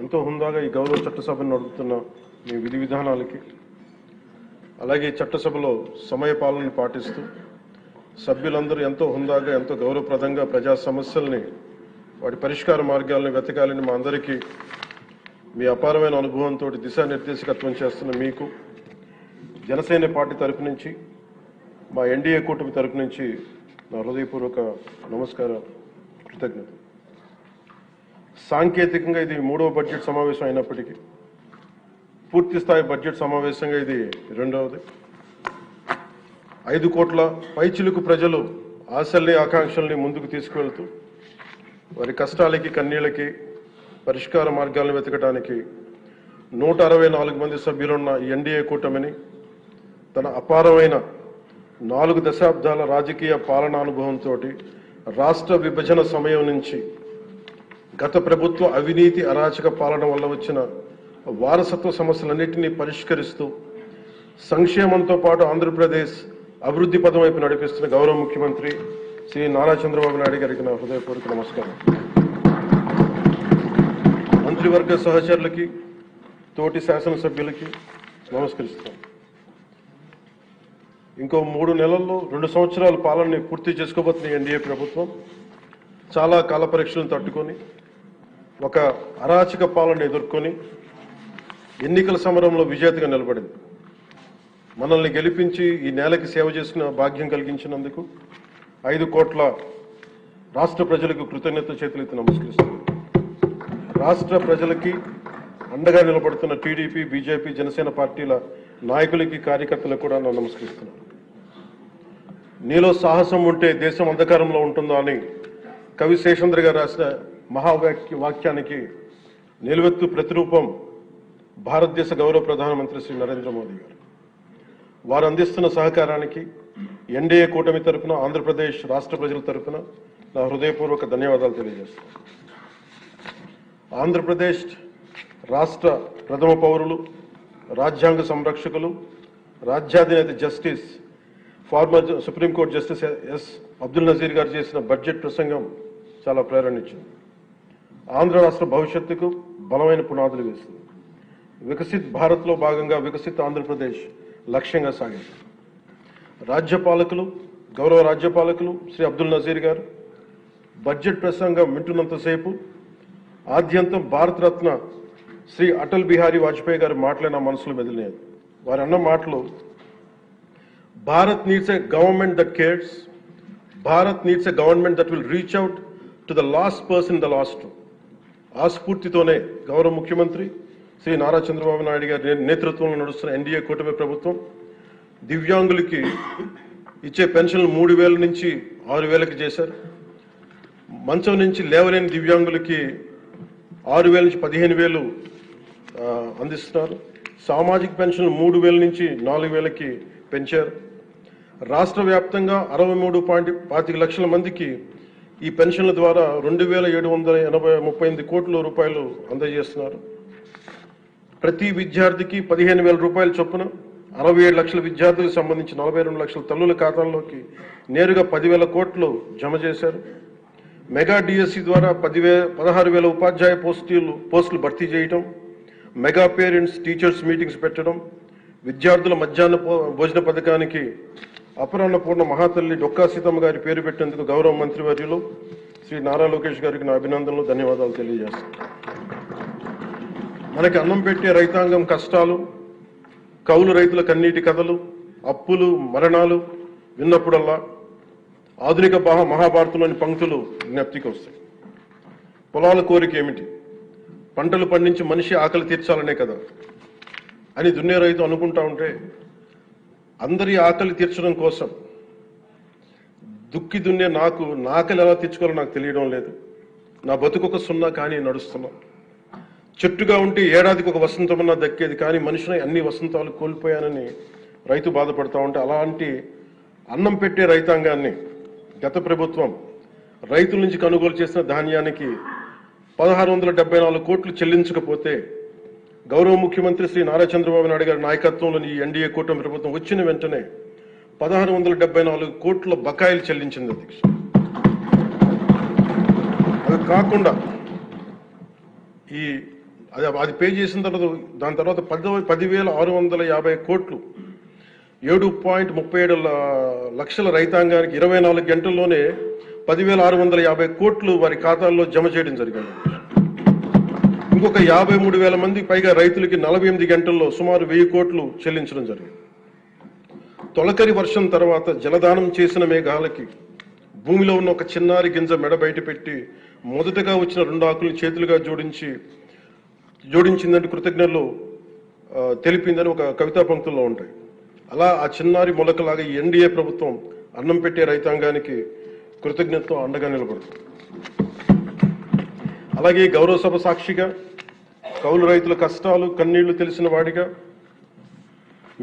ఎంతో హుందాగా ఈ గౌరవ చట్టసభను నడుపుతున్న మీ విధి విధానాలకి, అలాగే చట్టసభలో సమయపాలన పాటిస్తూ సభ్యులందరూ ఎంతో హుందాగా ఎంతో గౌరవప్రదంగా ప్రజా సమస్యల్ని వాటి పరిష్కార మార్గాలను వెతకాలని మా అందరికీ మీ అపారమైన అనుభవంతో దిశానిర్దేశకత్వం చేస్తున్న మీకు జనసేన పార్టీ తరపు నుంచి, మా ఎన్డీఏ కూటమి తరపు నుంచి నా హృదయపూర్వక నమస్కారం, కృతజ్ఞత. సాంకేతికంగా ఇది 3వ బడ్జెట్ సమావేశం అయినప్పటికీ పూర్తి స్థాయి బడ్జెట్ సమావేశంగా ఇది 2వది. 5 కోట్ల పైచిలుకు ప్రజలు ఆశల్ని ఆకాంక్షల్ని ముందుకు తీసుకువెళ్తూ వారి కష్టాలకి కన్నీళ్ళకి పరిష్కార మార్గాలను వెతకడానికి 164 మంది సభ్యులున్న ఈ ఎన్డీఏ కూటమిని తన అపారమైన 4 దశాబ్దాల రాజకీయ పాలనానుభవంతో రాష్ట్ర విభజన సమయం నుంచి గత ప్రభుత్వ అవినీతి అరాచక పాలన వల్ల వచ్చిన వారసత్వ సమస్యలన్నింటినీ పరిష్కరిస్తూ సంక్షేమంతో పాటు ఆంధ్రప్రదేశ్ అభివృద్ధి పదం వైపు నడిపిస్తున్న గౌరవ ముఖ్యమంత్రి శ్రీ నారా చంద్రబాబు నాయుడు గారికి నా హృదయపూర్వక నమస్కారం. మంత్రివర్గ సహచరులకి, తోటి శాసనసభ్యులకి నమస్కరిస్తాను. ఇంకో 3 నెలల్లో 2 సంవత్సరాల పాలనని పూర్తి చేసుకోబోతున్న ఎన్డీఏ ప్రభుత్వం చాలా కాల పరీక్షలను తట్టుకొని ఒక అరాచక పాలన ఎదుర్కొని ఎన్నికల సమరంలో విజేతగా నిలబడింది. మనల్ని గెలిపించి ఈ నేలకి సేవ చేసుకున్న భాగ్యం కలిగించినందుకు 5 కోట్ల రాష్ట్ర ప్రజలకు కృతజ్ఞత చేతులెత్తి నమస్కరిస్తున్నాను. రాష్ట్ర ప్రజలకి అండగా నిలబడుతున్న టీడీపీ, బీజేపీ, జనసేన పార్టీల నాయకులకి, కార్యకర్తలకు కూడా నేను నమస్కరిస్తున్నాను. నీలో సాహసం ఉంటే దేశం అంధకారంలో ఉంటుందా అని కవి శేషేంద్ర గారు రాసిన వాక్యానికి నిలువెత్తు ప్రతిరూపం భారతదేశ గౌరవ ప్రధానమంత్రి శ్రీ నరేంద్ర మోదీ గారు. వారు అందిస్తున్న సహకారానికి ఎన్డీఏ కూటమి తరఫున, ఆంధ్రప్రదేశ్ రాష్ట్ర ప్రజల తరఫున నా హృదయపూర్వక ధన్యవాదాలు తెలియజేస్తున్నాను. ఆంధ్రప్రదేశ్ రాష్ట్ర ప్రథమ పౌరులు, రాజ్యాంగ సంరక్షకులు, రాజ్యాధినేత justice former supreme court justice S Abdul Nazeer గారు చేసిన బడ్జెట్ ప్రసంగం చాలా ప్రేరణ ఇచ్చింది. ఆంధ్ర రాష్ట్ర భవిష్యత్తుకు బలమైన పునాదులు వేస్తుంది. వికసిత్ భారత్లో భాగంగా వికసిత్ ఆంధ్రప్రదేశ్ లక్ష్యంగా సాగింది. రాజ్యపాలకులు, గౌరవ రాజ్యపాలకులు శ్రీ అబ్దుల్ నజీర్ గారు బడ్జెట్ ప్రసంగం వింటున్నంతసేపు ఆద్యంతం భారతరత్న శ్రీ అటల్ బిహారీ వాజ్పేయి గారు మాటలే నా మనసులో మెదిలినాయి. వారు అన్న మాటలు, Bharat needs a government that cares, Bharat needs a government that will reach out to the last person in the last. ఆ స్ఫూర్తితోనే గౌరవ ముఖ్యమంత్రి శ్రీ నారా చంద్రబాబు నాయుడు గారి నేతృత్వంలో నడుస్తున్న ఎన్డీఏ కూటమి ప్రభుత్వం దివ్యాంగులకి ఇచ్చే పెన్షన్లు 3,000 నుంచి 6,000కి చేశారు. మంచం నుంచి లేవలేని దివ్యాంగులకి 6,000 నుంచి 15,000 అందిస్తున్నారు. సామాజిక పెన్షన్లు 3,000 నుంచి 4,000కి పెంచారు. రాష్ట్ర వ్యాప్తంగా 63.25 లక్షల మందికి ఈ పెన్షన్ల ద్వారా 2,738 కోట్ల రూపాయలు అందజేస్తున్నారు. ప్రతి విద్యార్థికి 15,000 రూపాయల చొప్పున 67 లక్షల విద్యార్థులకు సంబంధించి 42 లక్షల తల్లుల ఖాతాల్లోకి నేరుగా 10,000 కోట్లు జమ చేశారు. మెగా డిఎస్సి ద్వారా 16,000 ఉపాధ్యాయ పోస్టులు భర్తీ చేయడం, మెగా పేరెంట్స్ టీచర్స్ మీటింగ్స్ పెట్టడం, విద్యార్థుల మధ్యాహ్న భోజన పథకానికి అపరాన్నపూర్ణ మహాతల్లి డొక్కా సీతమ్మ గారి పేరు పెట్టేందుకు గౌరవ మంత్రివర్యులు శ్రీ నారా లోకేష్ గారికి నా అభినందనలు, ధన్యవాదాలు తెలియజేస్తాను. మనకి అన్నం పెట్టే రైతాంగం కష్టాలు, కౌలు రైతుల కన్నీటి కథలు, అప్పులు, మరణాలు విన్నప్పుడల్లా ఆధునిక మహాభారతంలోని పంక్తులు జ్ఞప్తికి వస్తాయి. పొలాల కోరిక ఏమిటి? పంటలు పండించి మనిషి ఆకలి తీర్చాలనే కదా అని దున్నే రైతు అనుకుంటా ఉంటే, అందరి ఆకలి తీర్చడం కోసం దుక్కి దున్నే నా ఆకలి ఎలా తీర్చుకోవాలో నాకు తెలియడం లేదు. నా బతుకొక సున్నా కానీ నడుస్తున్నా. చెట్టుగా ఉంటే ఏడాదికి ఒక వసంతమన్నా దక్కేది, కానీ మనిషిని అన్ని వసంతాలు కోల్పోయానని రైతు బాధపడతా ఉంటే, అలాంటి అన్నం పెట్టే రైతాంగాన్ని గత ప్రభుత్వం రైతుల నుంచి కొనుగోలు చేసిన ధాన్యానికి 1,674 కోట్లు చెల్లించకపోతే గౌరవ ముఖ్యమంత్రి శ్రీ నారా చంద్రబాబు నాయుడు గారి నాయకత్వంలోని ఈ ఎన్డీఏ కూటమి ప్రభుత్వం వచ్చిన వెంటనే 1,674 కోట్ల బకాయిలు చెల్లించింది అధ్యక్ష. అవి కాకుండా ఈ అది పే చేసిన తర్వాత దాని తర్వాత 10,650 కోట్లు 7.37 లక్షల రైతాంగానికి 24 గంటల్లోనే 10,650 కోట్లు వారి ఖాతాల్లో జమ చేయడం జరిగింది. ఇంకొక 53,000 మంది పైగా రైతులకి 48 గంటల్లో సుమారు 1000 కోట్లు చెల్లించడం జరిగింది. తొలకరి వర్షం తర్వాత జలదానం చేసిన మేఘాలకి భూమిలో ఉన్న ఒక చిన్నారి గింజ మెడ బయట పెట్టి మొదటగా వచ్చిన 2 ఆకులను చేతులుగా జోడించిందంటే కృతజ్ఞతలు తెలిపిందని ఒక కవితా పంక్తుల్లో ఉంటాయి. అలా ఆ చిన్నారి మొలకలాగా ఈ ఎన్డీఏ ప్రభుత్వం అన్నం పెట్టే రైతాంగానికి కృతజ్ఞతతో అండగా నిలబడుతుంది. అలాగే గౌరవ సభ సాక్షిగా కౌలు రైతుల కష్టాలు కన్నీళ్లు తెలిసిన వాడిగా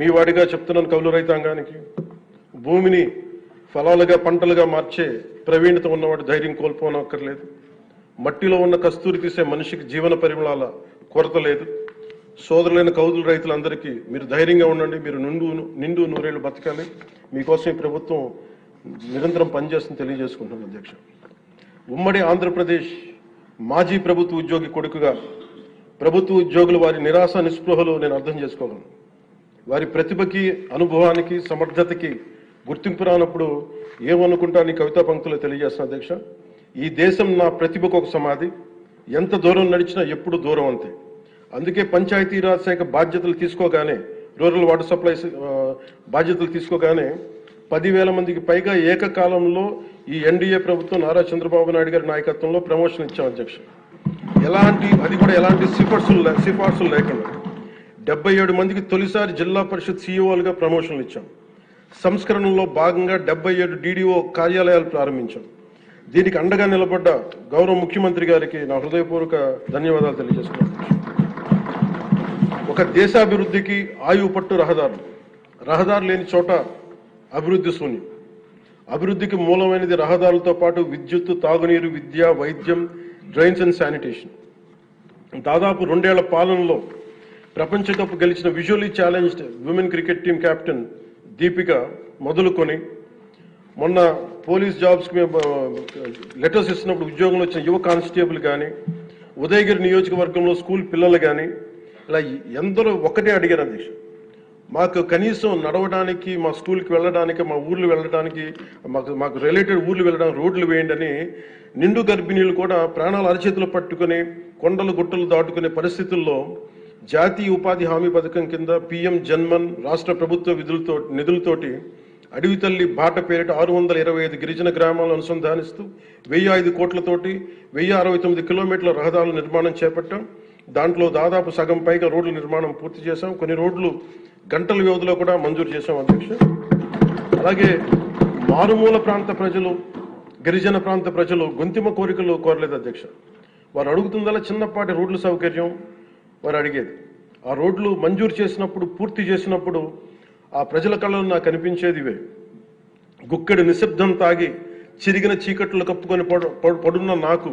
మీ వాడిగా చెప్తున్నాను. కౌలు రైతాంగానికి భూమిని ఫలాలుగా పంటలుగా మార్చే ప్రవీణత ఉన్నవాడు ధైర్యం కోల్పోనక్కర్లేదు. మట్టిలో ఉన్న కస్తూరి తీసే మనిషికి జీవన పరిమళాల కొరత లేదు. సోదరులైన కౌలు రైతులందరికీ మీరు ధైర్యంగా ఉండండి. మీరు నిండు నూరేళ్లు బతకాలి. మీకోసం ఈ ప్రభుత్వం నిరంతరం పనిచేస్తుందని తెలియజేసుకుంటున్నాను అధ్యక్ష. ఉమ్మడి ఆంధ్రప్రదేశ్ మాజీ ప్రభుత్వ ఉద్యోగి కొడుకుగా ప్రభుత్వ ఉద్యోగులు వారి నిరాశ నిస్పృహలు నేను అర్థం చేసుకోగలను. వారి ప్రతిభకి అనుభవానికి సమర్థతకి గుర్తింపు రానప్పుడు ఏమనుకుంటాను ఈ కవితా పంక్తులు తెలియజేస్తున్నా అధ్యక్ష. ఈ దేశం నా ప్రతిభకు ఒక సమాధి, ఎంత దూరం నడిచినా ఎప్పుడు దూరం అంతే. అందుకే పంచాయతీరాజ్ శాఖ బాధ్యతలు తీసుకోగానే, రూరల్ వాటర్ సప్లైస్ బాధ్యతలు తీసుకోగానే 10,000 మందికి పైగా ఏకకాలంలో ఈ ఎన్డీఏ ప్రభుత్వం నారా చంద్రబాబు నాయుడు గారి నాయకత్వంలో ప్రమోషన్ ఇచ్చాం అధ్యక్ష. అది కూడా ఎలాంటి సిఫార్సులు లేకుండా 77 మందికి తొలిసారి జిల్లా పరిషత్ సీఈఓలుగా ప్రమోషన్లు ఇచ్చాం. సంస్కరణలో భాగంగా 77 డీడీఓ కార్యాలయాలు ప్రారంభించాం. దీనికి అండగా నిలబడ్డ గౌరవ ముఖ్యమంత్రి గారికి నా హృదయపూర్వక ధన్యవాదాలు తెలియజేస్తున్నాను. ఒక దేశాభివృద్ధికి ఆయువు పట్టు రహదారు లేని చోట అభివృద్ధి శూన్యం. అభివృద్ధికి మూలమైనది రహదారులతో పాటు విద్యుత్తు, తాగునీరు, విద్య, వైద్యం, డ్రైన్స్ అండ్ శానిటేషన్. దాదాపు 2 ఏళ్ల పాలనలో ప్రపంచ కప్ గెలిచిన visually challenged women cricket team captain Deepika మొదలుకొని మొన్న పోలీస్ జాబ్స్కి మేము లెటర్స్ ఇస్తున్నప్పుడు ఉద్యోగంలో వచ్చిన యువ కానిస్టేబుల్ కానీ, ఉదయగిరి నియోజకవర్గంలో స్కూల్ పిల్లలు కానీ, ఇలా ఎందరో ఒకటే అడిగారు అధ్యక్ష. మాకు కనీసం నడవడానికి, మా స్కూల్కి వెళ్ళడానికి, మా ఊర్లు వెళ్ళడానికి, మాకు రిలేటెడ్ ఊర్లు వెళ్ళడానికి రోడ్లు వేయండి అని నిండు గర్భిణీలు కూడా ప్రాణాలు అరచేతులు పట్టుకుని కొండలు గుట్టలు దాటుకునే పరిస్థితుల్లో జాతీయ ఉపాధి హామీ పథకం కింద పిఎం జన్మన్ రాష్ట్ర ప్రభుత్వ నిధులతోటి అడవి తల్లి బాట పేరిట 625 గిరిజన గ్రామాలను అనుసంధానిస్తూ 1,005 కోట్లతోటి 1,069 కిలోమీటర్ల రహదారుల నిర్మాణం చేపట్టాం. దాంట్లో దాదాపు సగం పైగా రోడ్ల నిర్మాణం పూర్తి చేశాం. కొన్ని రోడ్లు గంటల వ్యవధిలో కూడా మంజూరు చేశాం అధ్యక్ష. అలాగే మారుమూల ప్రాంత ప్రజలు, గిరిజన ప్రాంత ప్రజలు గొంతిమ కోరికలు కోరలేదు అధ్యక్ష. వారు అడుగుతుందల్లా చిన్నపాటి రోడ్ల సౌకర్యం వారు అడిగేది. ఆ రోడ్లు మంజూరు చేసినప్పుడు, పూర్తి చేసినప్పుడు ఆ ప్రజల కళ్ళలో నాకు కనిపించేది ఇవే. గుక్కెడు నిశ్శబ్దం తాగి చిరిగిన చీకట్లు కప్పుకొని పడున్న నాకు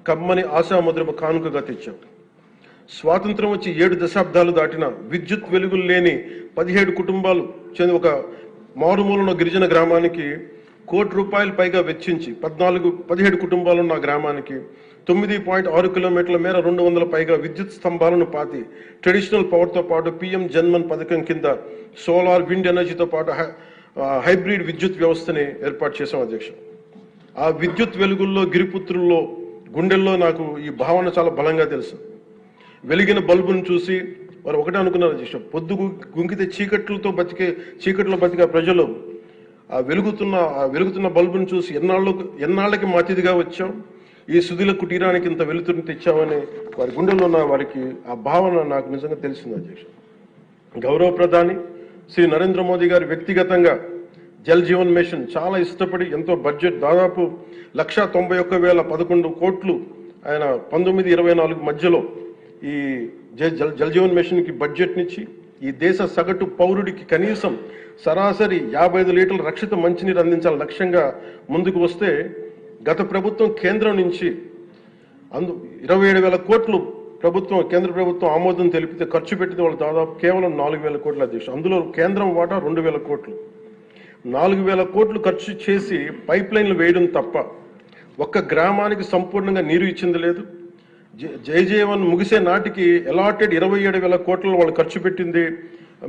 కమ్మని ఆశాముద్రమ కానుకగా తెచ్చాం. స్వాతంత్రం వచ్చి 7 దశాబ్దాలు దాటిన విద్యుత్ వెలుగులు లేని 17 కుటుంబాలు చెంది ఒక మారుమూలన గిరిజన గ్రామానికి ₹1 కోటి పైగా వెచ్చించి 17 కుటుంబాలున్న గ్రామానికి 9.6 కిలోమీటర్ల మేర 200 పైగా విద్యుత్ స్తంభాలను పాతి ట్రెడిషనల్ పవర్తో పాటు పిఎం జన్మన్ పథకం కింద సోలార్, విండ్ ఎనర్జీతో పాటు హైబ్రిడ్ విద్యుత్ వ్యవస్థని ఏర్పాటు చేశాం అధ్యక్ష. ఆ విద్యుత్ వెలుగుల్లో, గిరిపుత్రుల్లో, గుండెల్లో నాకు ఈ భావన చాలా బలంగా తెలుసు. వెలిగిన బల్బును చూసి వారు ఒకటే అనుకున్నారు అధ్యక్ష, పొద్దు గుంకితే చీకట్లో బతికే ప్రజలు ఆ వెలుగుతున్న బల్బును చూసి ఎన్నాళ్ళకి మా అతిథిగా వచ్చాం, ఈ సుధీల కుటీరానికి ఇంత వెలుతురిని తెచ్చామని వారి గుండెల్లో ఉన్న వారికి ఆ భావన నాకు నిజంగా తెలిసింది అధ్యక్ష. గౌరవ ప్రధాని శ్రీ నరేంద్ర మోదీ గారు వ్యక్తిగతంగా జల్ జీవన్ మిషన్ చాలా ఇష్టపడి ఎంతో బడ్జెట్ దాదాపు 191,011 కోట్లు ఆయన 1924 మధ్యలో ఈ జల్ జీవన్ మిషన్కి బడ్జెట్నిచ్చి ఈ దేశ సగటు పౌరుడికి కనీసం సరాసరి 55 లీటర్ల రక్షిత మంచినీరు అందించాలని లక్ష్యంగా ముందుకు వస్తే గత ప్రభుత్వం కేంద్రం నుంచి 27,000 కోట్లు కేంద్ర ప్రభుత్వం ఆమోదం తెలిపితే ఖర్చు పెట్టింది వాళ్ళు దాదాపు కేవలం 4,000 కోట్ల అధ్యక్ష. అందులో కేంద్రం వాటా 2,000 కోట్లు. 4,000 కోట్లు ఖర్చు చేసి పైప్ లైన్లు వేయడం తప్ప ఒక్క గ్రామానికి సంపూర్ణంగా నీరు ఇచ్చింది లేదు. జైజీవన్ ముగిసే నాటికి అలాటెడ్ 27,000 కోట్లను వాళ్ళు ఖర్చు పెట్టింది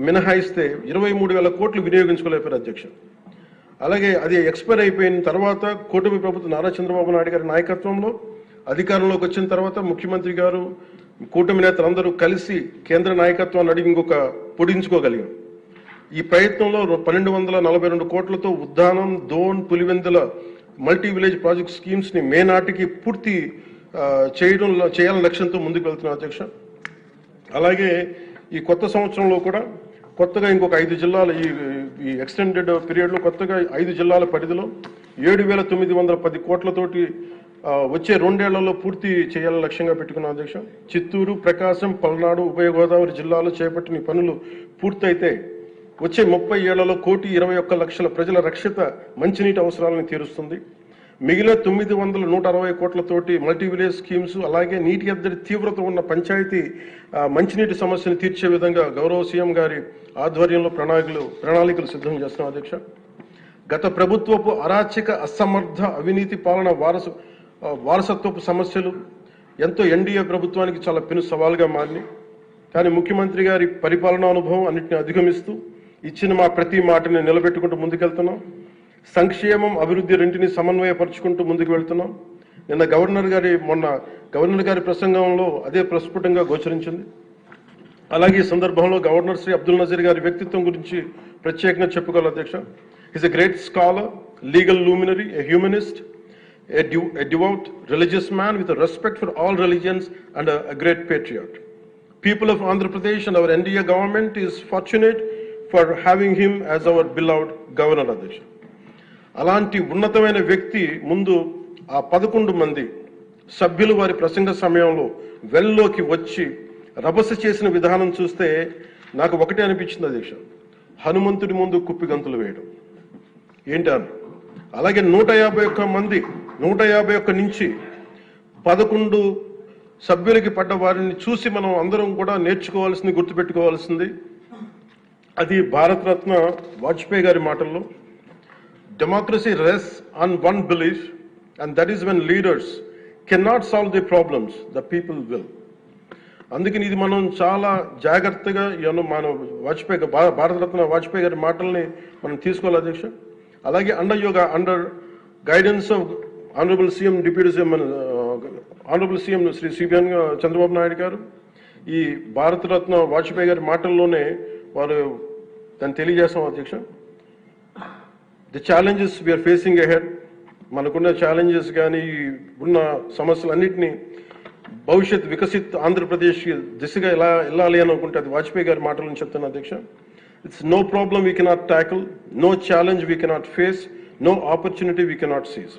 మినహాయిస్తే 23,000 కోట్లు వినియోగించుకోలేపారు అధ్యక్ష. అలాగే అది ఎక్స్పైర్ అయిపోయిన తర్వాత కూటమి ప్రభుత్వం నారా చంద్రబాబు నాయుడు గారి నాయకత్వంలో అధికారంలోకి వచ్చిన తర్వాత ముఖ్యమంత్రి గారు కూటమి నేతలందరూ కలిసి కేంద్ర నాయకత్వాన్ని అడిగి ఇంకొక పొడించుకోగలిగాం. ఈ ప్రయత్నంలో 1,242 కోట్లతో Uddanam, Dhone, Pulivendula multi village project schemes ని మే నాటికి పూర్తి చేయాలని లక్ష్యంతో ముందుకు వెళ్తున్నాం అధ్యక్ష. అలాగే ఈ కొత్త సంవత్సరంలో కూడా కొత్తగా ఇంకొక 5 జిల్లాలు ఈ ఎక్స్టెండెడ్ పీరియడ్లో కొత్తగా 5 జిల్లాల పరిధిలో 7,910 కోట్లతోటి వచ్చే 2 ఏళ్లలో పూర్తి చేయాలని లక్ష్యంగా పెట్టుకున్నాం అధ్యక్ష. చిత్తూరు, ప్రకాశం, పల్నాడు, ఉభయ గోదావరి జిల్లాలో చేపట్టిన పనులు పూర్తయితే వచ్చే 30 ఏళ్లలో 1,21,00,000 ప్రజల రక్షిత మంచినీటి అవసరాలను తీరుస్తుంది. మిగిలిన 960 కోట్లతోటి మల్టీ విలేజ్ స్కీమ్స్, అలాగే నీటి ఎద్దడి తీవ్రత ఉన్న పంచాయతీ మంచినీటి సమస్యను తీర్చే విధంగా గౌరవ సీఎం గారి ఆధ్వర్యంలో ప్రణాళికలు సిద్ధం చేస్తున్నాం అధ్యక్ష. గత ప్రభుత్వపు అరాచక, అసమర్థ, అవినీతి పాలన వారసత్వపు సమస్యలు ఎంతో ఎన్డీఏ ప్రభుత్వానికి చాలా పెను సవాల్గా మారినాయి. కానీ ముఖ్యమంత్రి గారి పరిపాలనా అనుభవం అన్నింటినీ అధిగమిస్తూ ఇచ్చిన మా ప్రతి మాటని నిలబెట్టుకుంటూ ముందుకెళ్తున్నాం. సంక్షేమం, అభివృద్ధి రెంటిని సమన్వయపరుచుకుంటూ ముందుకు వెళ్తున్నాం. మొన్న గవర్నర్ గారి ప్రసంగంలో అదే ప్రస్ఫుటంగా గోచరించింది. అలాగే ఈ సందర్భంలో గవర్నర్ శ్రీ అబ్దుల్ నజీర్ గారి వ్యక్తిత్వం గురించి ప్రత్యేకంగా చెప్పుకోవాలి అధ్యక్ష. Is a great scholar, legal luminary, a humanist, a devout religious man with a respect for all religions and a great patriot. People of Andhra Pradesh and our NDA government is fortunate for having him as our beloved governor అధ్యక్ష. అలాంటి ఉన్నతమైన వ్యక్తి ముందు ఆ 11 మంది సభ్యులు వారి ప్రసంగ సమయంలో వెల్లోకి వచ్చి రభస చేసిన విధానం చూస్తే నాకు ఒకటే అనిపించింది అధ్యక్ష, హనుమంతుడి ముందు కుప్పి గంతులు వేయడం ఏంటి అని. అలాగే 151 నుంచి 11 సభ్యులకి పడ్డ వారిని చూసి మనం అందరం కూడా నేర్చుకోవాల్సింది, గుర్తుపెట్టుకోవాల్సింది అది భారతరత్న వాజ్పేయి గారి మాటల్లో, democracy రెsts on one belief, and that is when leaders cannot solve the problems, the people will. అందుకని ఇది మనం చాలా జాగ్రత్తగా మన భారతరత్న వాజ్పేయి గారి మాటల్ని మనం తీసుకోవాలి అధ్యక్ష. అలాగే under guidance of honourable CM deputy CM honourable CM Shri CBN Chandrababu Naidu garu ఈ భారతరత్న వాజ్పేయి గారి మాటల్లోనే వారు దాన్ని తెలియజేస్తాం అధ్యక్ష. The challenges we are facing ahead, మనకున్న ఛాలెంజెస్ కానీ ఉన్న సమస్యలన్నింటినీ భవిష్యత్ వికసిత్ ఆంధ్రప్రదేశ్ దిశగా ఎలా వెళ్ళాలి అని అనుకుంటే అది వాజ్పేయి గారి మాటలను చెప్తాను అధ్యక్ష. It's no problem we cannot tackle, no challenge we cannot face, no opportunity we cannot seize.